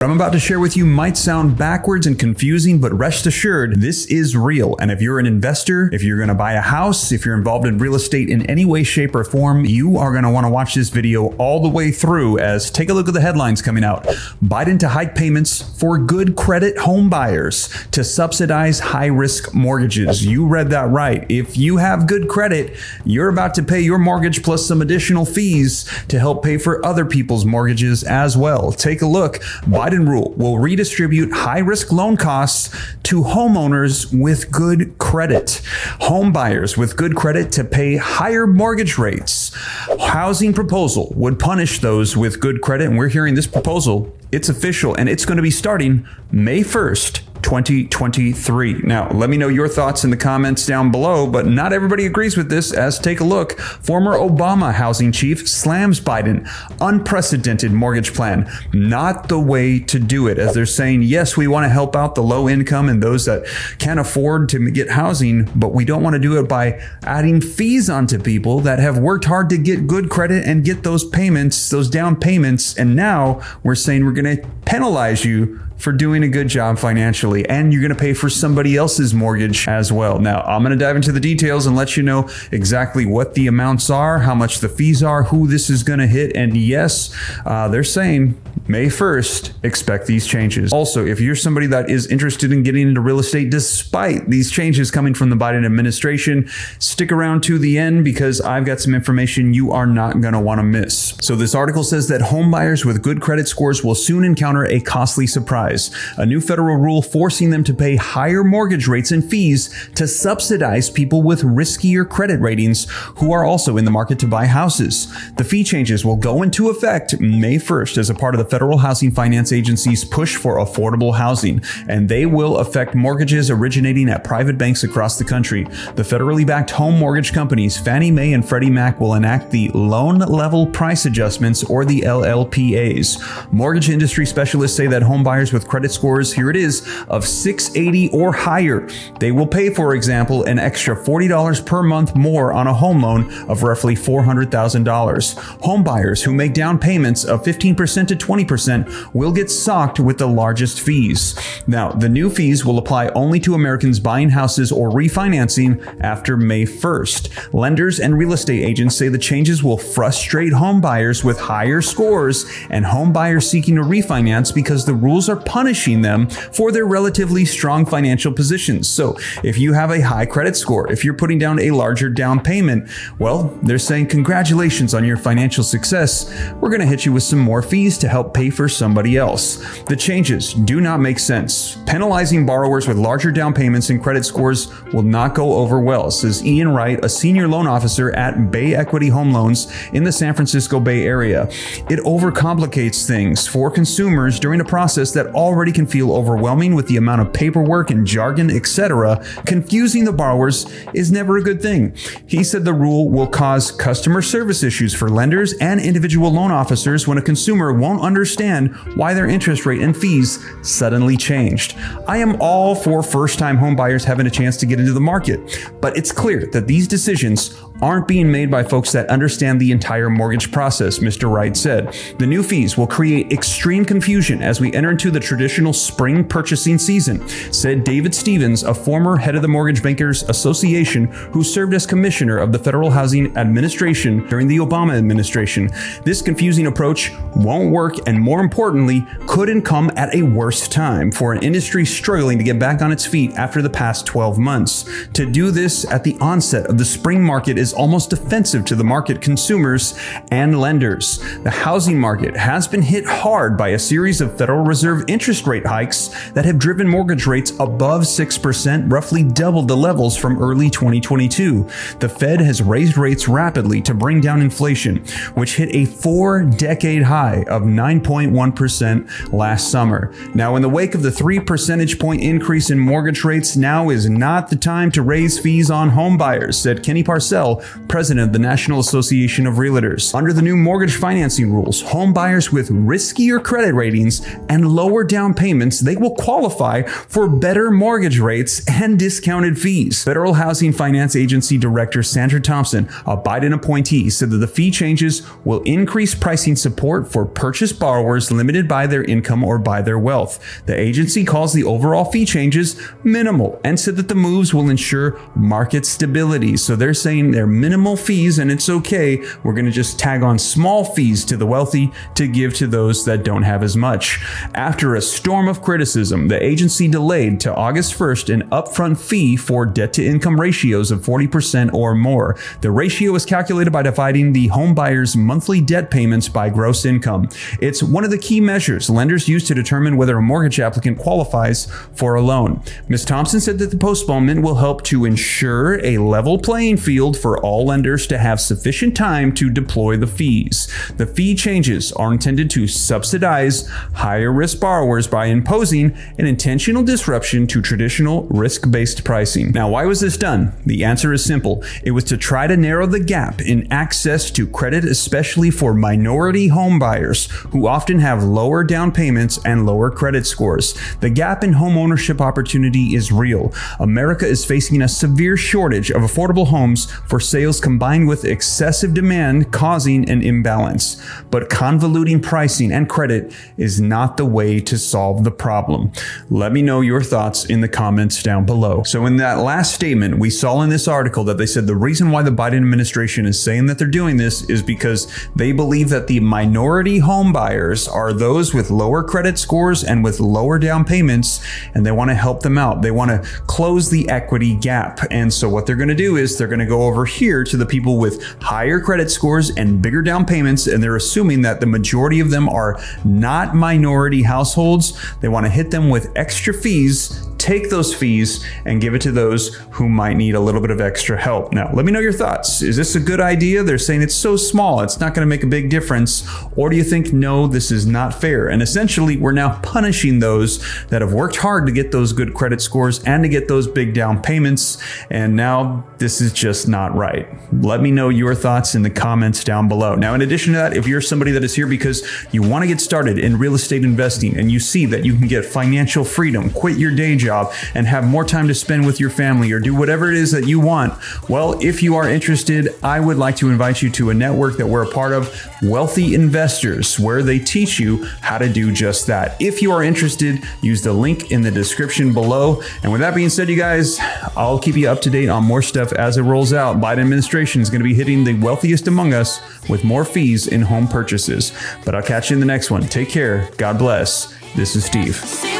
What I'm about to share with you might sound backwards and confusing, but rest assured, this is real. And if you're an investor, if you're going to buy a house, if you're involved in real estate in any way, shape, or form, you are going to want to watch this video all the way through as take a look at the headlines coming out. Biden to hike payments for good credit home buyers to subsidize high-risk mortgages. You read that right. If you have good credit, you're about to pay your mortgage plus some additional fees to help pay for other people's mortgages as well. Take a look. Biden rule will redistribute high-risk loan costs to homeowners with good credit. Home buyers with good credit to pay higher mortgage rates. Housing proposal would punish those with good credit, and we're hearing this proposal. It's official, and it's going to be starting May 1st. 2023. Now, let me know your thoughts in the comments down below, but not everybody agrees with this, as take a look. Former Obama housing chief slams Biden. Unprecedented mortgage plan. Not the way to do it, as they're saying, yes, we want to help out the low income and those that can't afford to get housing, but we don't want to do it by adding fees onto people that have worked hard to get good credit and get those payments, those down payments, and now we're saying we're going to penalize you for doing a good job financially, and you're going to pay for somebody else's mortgage as well. Now, I'm going to dive into the details and let you know exactly what the amounts are, how much the fees are, who this is going to hit, and yes, they're saying May 1st, expect these changes. Also, if you're somebody that is interested in getting into real estate despite these changes coming from the Biden administration, stick around to the end because I've got some information you are not going to want to miss. So this article says that home buyers with good credit scores will soon encounter a costly surprise. A new federal rule forcing them to pay higher mortgage rates and fees to subsidize people with riskier credit ratings who are also in the market to buy houses. The fee changes will go into effect May 1st as a part of the Federal Housing Finance Agency's push for affordable housing, and they will affect mortgages originating at private banks across the country. The federally backed home mortgage companies Fannie Mae and Freddie Mac will enact the Loan Level Price Adjustments, or the LLPAs. Mortgage industry specialists say that home buyers with credit scores, here it is, of 680 or higher, they will pay, for example, an extra $40 per month more on a home loan of roughly $400,000. Home buyers who make down payments of 15% to 20% will get socked with the largest fees. Now, the new fees will apply only to Americans buying houses or refinancing after May 1st. Lenders and real estate agents say the changes will frustrate home buyers with higher scores and home buyers seeking to refinance because the rules are punishing them for their relatively strong financial positions. So if you have a high credit score, if you're putting down a larger down payment, well, they're saying congratulations on your financial success. We're going to hit you with some more fees to help pay for somebody else. The changes do not make sense. Penalizing borrowers with larger down payments and credit scores will not go over well, says Ian Wright, a senior loan officer at Bay Equity Home Loans in the San Francisco Bay Area. It overcomplicates things for consumers during a process that already can feel overwhelming with the amount of paperwork and jargon, etc. Confusing the borrowers is never a good thing. He said the rule will cause customer service issues for lenders and individual loan officers when a consumer won't understand why their interest rate and fees suddenly changed. I am all for first-time home buyers having a chance to get into the market, but it's clear that these decisions aren't being made by folks that understand the entire mortgage process, Mr. Wright said. The new fees will create extreme confusion as we enter into the traditional spring purchasing season, said David Stevens, a former head of the Mortgage Bankers Association who served as commissioner of the Federal Housing Administration during the Obama administration. This confusing approach won't work, and more importantly, couldn't come at a worse time for an industry struggling to get back on its feet after the past 12 months. To do this at the onset of the spring market is almost offensive to the market, consumers, and lenders. The housing market has been hit hard by a series of Federal Reserve interest rate hikes that have driven mortgage rates above 6%, roughly double the levels from early 2022. The Fed has raised rates rapidly to bring down inflation, which hit a 4-decade high of 9.1% last summer. Now, in the wake of the 3 percentage point increase in mortgage rates, now is not the time to raise fees on home buyers, said Kenny Parcell, Hall, president of the National Association of Realtors. Under the new mortgage financing rules, home buyers with riskier credit ratings and lower down payments, they will qualify for better mortgage rates and discounted fees. Federal Housing Finance Agency Director Sandra Thompson, a Biden appointee, said that the fee changes will increase pricing support for purchase borrowers limited by their income or by their wealth. The agency calls the overall fee changes minimal and said that the moves will ensure market stability. So they're saying they're minimal fees and it's okay. We're going to just tag on small fees to the wealthy to give to those that don't have as much. After a storm of criticism, the agency delayed to August 1st an upfront fee for debt-to-income ratios of 40% or more. The ratio is calculated by dividing the home buyer's monthly debt payments by gross income. It's one of the key measures lenders use to determine whether a mortgage applicant qualifies for a loan. Ms. Thompson said that the postponement will help to ensure a level playing field for all lenders to have sufficient time to deploy the fees. The fee changes are intended to subsidize higher risk borrowers by imposing an intentional disruption to traditional risk-based pricing. Now, why was this done? The answer is simple. It was to try to narrow the gap in access to credit, especially for minority home buyers who often have lower down payments and lower credit scores. The gap in home ownership opportunity is real. America is facing a severe shortage of affordable homes for sales combined with excessive demand causing an imbalance. But convoluting pricing and credit is not the way to solve the problem. Let me know your thoughts in the comments down below. So in that last statement, we saw in this article that they said the reason why the Biden administration is saying that they're doing this is because they believe that the minority home buyers are those with lower credit scores and with lower down payments, and they want to help them out. They want to close the equity gap. And so what they're going to do is they're going to go over here to the people with higher credit scores and bigger down payments, and they're assuming that the majority of them are not minority households. They want to hit them with extra fees, take those fees, and give it to those who might need a little bit of extra help. Now, let me know your thoughts. Is this a good idea? They're saying it's so small, it's not going to make a big difference. Or do you think, no, this is not fair? And essentially, we're now punishing those that have worked hard to get those good credit scores and to get those big down payments. And now this is just not right. Let me know your thoughts in the comments down below. Now, in addition to that, if you're somebody that is here because you want to get started in real estate investing and you see that you can get financial freedom, quit your day job, and have more time to spend with your family or do whatever it is that you want, well, if you are interested, I would like to invite you to a network that we're a part of, Wealthy Investors, where they teach you how to do just that. If you are interested, use the link in the description below. And with that being said, you guys, I'll keep you up to date on more stuff as it rolls out. Biden administration is going to be hitting the wealthiest among us with more fees in home purchases. But I'll catch you in the next one. Take care. God bless. This is Steve.